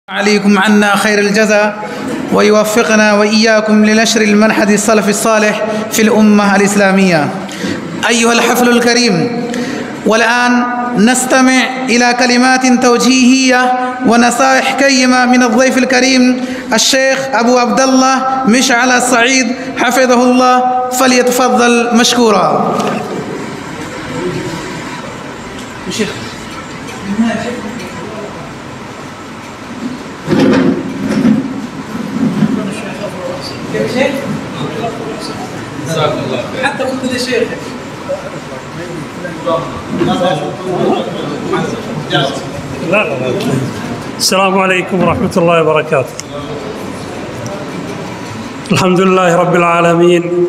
عليكم عنا خير الجزاء ويوفقنا وإياكم لنشر المنهج السلف الصالح في الأمة الإسلامية. أيها الحفل الكريم، والآن نستمع إلى كلمات توجيهية ونصائح قيمة من الضيف الكريم الشيخ أبو عبد الله مشعل السعيد حفظه الله، فليتفضل مشكورا. حتى كنت لشيخ. لا. السلام عليكم ورحمة الله وبركاته. الحمد لله رب العالمين،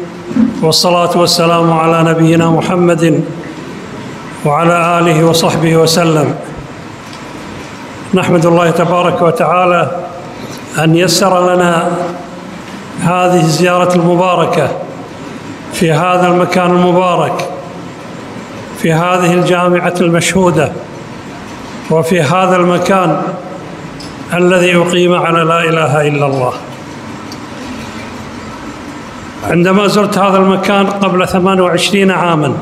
والصلاة والسلام على نبينا محمد وعلى آله وصحبه وسلم. نحمد الله تبارك وتعالى أن يسر لنا هذه الزيارة المباركة في هذا المكان المبارك، في هذه الجامعة المشهودة، وفي هذا المكان الذي أقيم على لا إله إلا الله. عندما زرت هذا المكان قبل 28 عاماً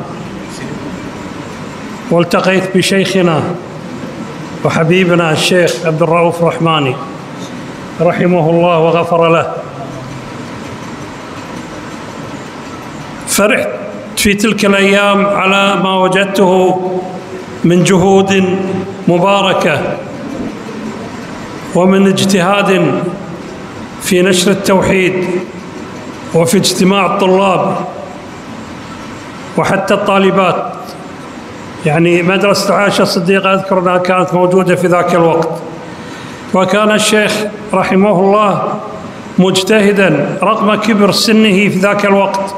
والتقيت بشيخنا وحبيبنا الشيخ عبد الرؤوف رحماني رحمه الله وغفر له، فرحت في تلك الأيام على ما وجدته من جهود مباركة ومن اجتهاد في نشر التوحيد وفي اجتماع الطلاب وحتى الطالبات. يعني مدرسة عائشة الصديقة أذكر أنها كانت موجودة في ذاك الوقت، وكان الشيخ رحمه الله مجتهدا رغم كبر سنه في ذاك الوقت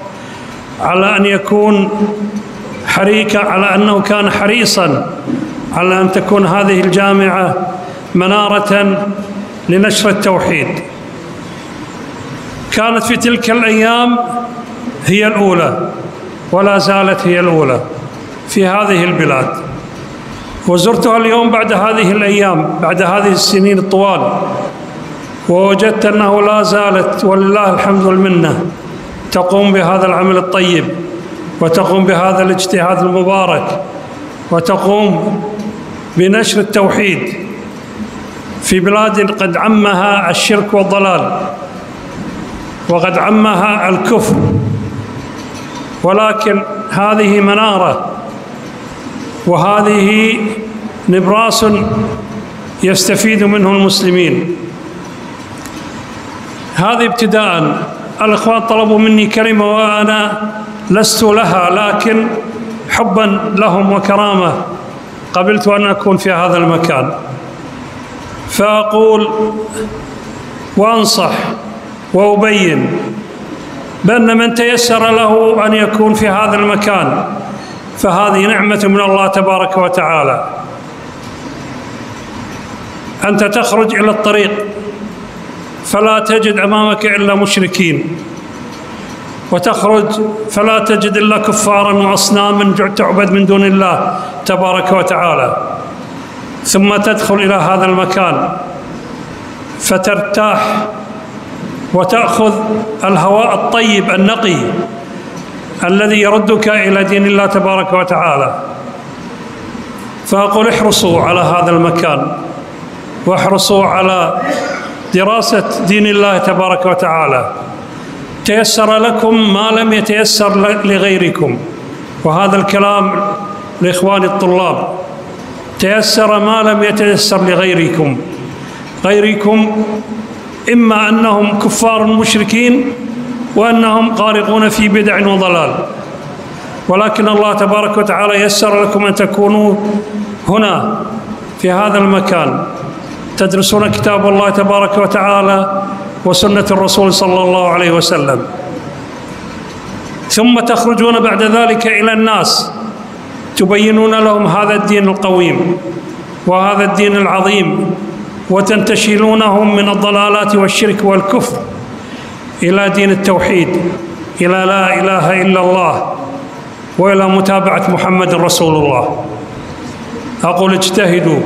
على أن يكون على أنه كان حريصا على أن تكون هذه الجامعة منارة لنشر التوحيد. كانت في تلك الأيام هي الأولى ولا زالت هي الأولى في هذه البلاد، وزرتها اليوم بعد هذه الأيام، بعد هذه السنين الطوال، ووجدت أنه لا زالت ولله الحمد والمنة تقوم بهذا العمل الطيب، وتقوم بهذا الاجتهاد المبارك، وتقوم بنشر التوحيد في بلاد قد عمها الشرك والضلال وقد عمها الكفر. ولكن هذه منارة وهذه نبراس يستفيد منه المسلمين. هذه ابتداءً. الإخوان طلبوا مني كلمة وأنا لست لها، لكن حباً لهم وكرامة قبلت أن أكون في هذا المكان، فأقول وأنصح وأبين بأن من تيسر له أن يكون في هذا المكان فهذه نعمة من الله تبارك وتعالى. أنت تخرج إلى الطريق فلا تجد أمامك إلا مشركين، وتخرج فلا تجد إلا كفاراً وأصناماً تعبد من دون الله تبارك وتعالى، ثم تدخل إلى هذا المكان فترتاح وتأخذ الهواء الطيب النقي الذي يردك إلى دين الله تبارك وتعالى. فأقول احرصوا على هذا المكان، واحرصوا على دراسة دين الله تبارك وتعالى. تيسر لكم ما لم يتيسر لغيركم، وهذا الكلام لإخواني الطلاب. تيسر ما لم يتيسر غيركم إما أنهم كفار مشركين وأنهم غارقون في بدع وضلال، ولكن الله تبارك وتعالى يسر لكم أن تكونوا هنا في هذا المكان تدرسون كتاب الله تبارك وتعالى وسنة الرسول صلى الله عليه وسلم، ثم تخرجون بعد ذلك إلى الناس تبينون لهم هذا الدين القويم وهذا الدين العظيم، وتنتشلونهم من الضلالات والشرك والكفر إلى دين التوحيد، إلى لا إله إلا الله، وإلى متابعة محمد رسول الله. أقول اجتهدوا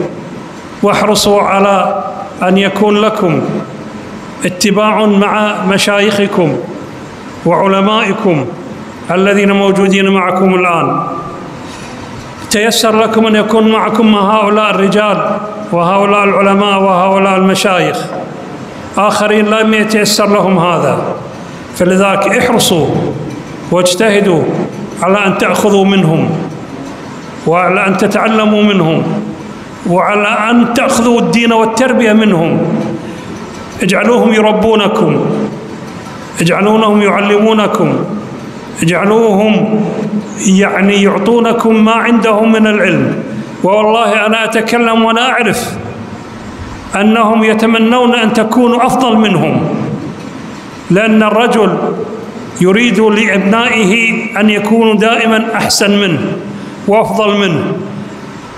واحرصوا على أن يكون لكم اتباع مع مشايخكم وعلمائكم الذين موجودين معكم الآن. تيسر لكم أن يكون معكم هؤلاء الرجال وهؤلاء العلماء وهؤلاء المشايخ. آخرين لم يتيسر لهم هذا، فلذلك احرصوا واجتهدوا على أن تأخذوا منهم وعلى أن تتعلموا منهم وعلى أن تأخذوا الدين والتربية منهم. اجعلوهم يربونكم، اجعلونهم يعلمونكم، اجعلوهم يعطونكم ما عندهم من العلم. والله أنا أتكلم وأنا أعرف أنهم يتمنون أن تكونوا أفضل منهم، لأن الرجل يريد لأبنائه أن يكونوا دائما أحسن منه وأفضل منه.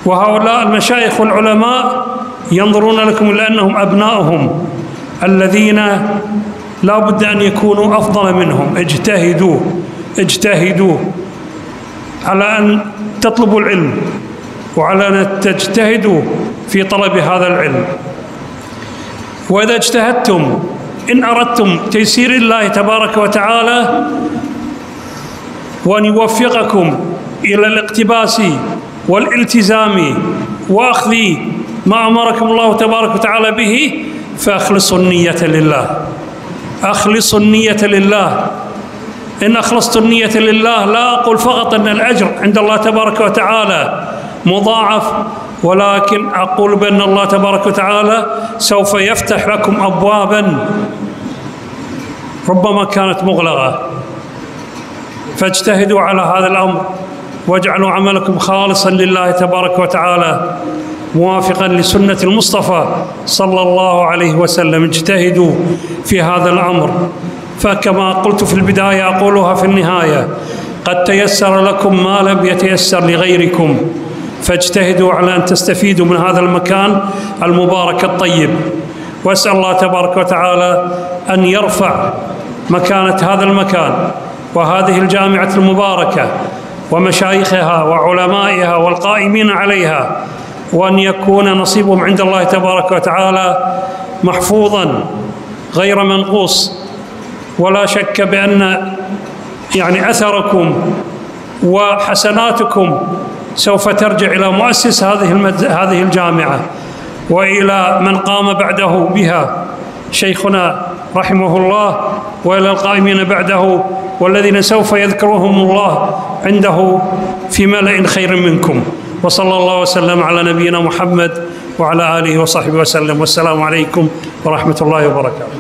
وهؤلاء المشايخ والعلماء ينظرون لكم لأنهم أبنائهم الذين لا بد أن يكونوا أفضل منهم. اجتهدوا اجتهدوا على أن تطلبوا العلم وعلى أن تجتهدوا في طلب هذا العلم. وإذا اجتهدتم إن أردتم تيسير الله تبارك وتعالى وأن يوفقكم إلى الاقتباس والالتزام وأخذ ما أمركم الله تبارك وتعالى به، فأخلصوا النية لله، أخلصوا النية لله. إن أخلصت النية لله لا أقول فقط أن الأجر عند الله تبارك وتعالى مضاعف، ولكن أقول بأن الله تبارك وتعالى سوف يفتح لكم أبوابا ربما كانت مغلقة. فاجتهدوا على هذا الأمر واجعلوا عملكم خالصا لله تبارك وتعالى موافقا لسنة المصطفى صلى الله عليه وسلم. اجتهدوا في هذا الأمر، فكما قلت في البداية أقولها في النهاية: قد تيسر لكم ما لم يتيسر لغيركم، فاجتهدوا على أن تستفيدوا من هذا المكان المبارك الطيب. وأسأل الله تبارك وتعالى أن يرفع مكانة هذا المكان وهذه الجامعة المباركة ومشايخها وعلمائها والقائمين عليها، وأن يكون نصيبهم عند الله تبارك وتعالى محفوظا غير منقوص. ولا شك بأن أثركم وحسناتكم سوف ترجع إلى مؤسس هذه الجامعة وإلى من قام بعده بها، شيخنا رحمه الله، وإلى القائمين بعده والذين سوف يذكرهم الله عنده في ملأ خير منكم. وصلى الله وسلم على نبينا محمد وعلى آله وصحبه وسلم، والسلام عليكم ورحمة الله وبركاته.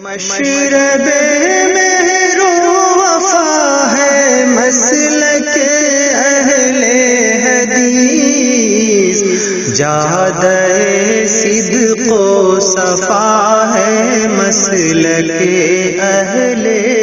मशरब मेहरो वफा है मसलक अहले हदीस, जादे सिद्क़ो सफ़ा है मसलक अहले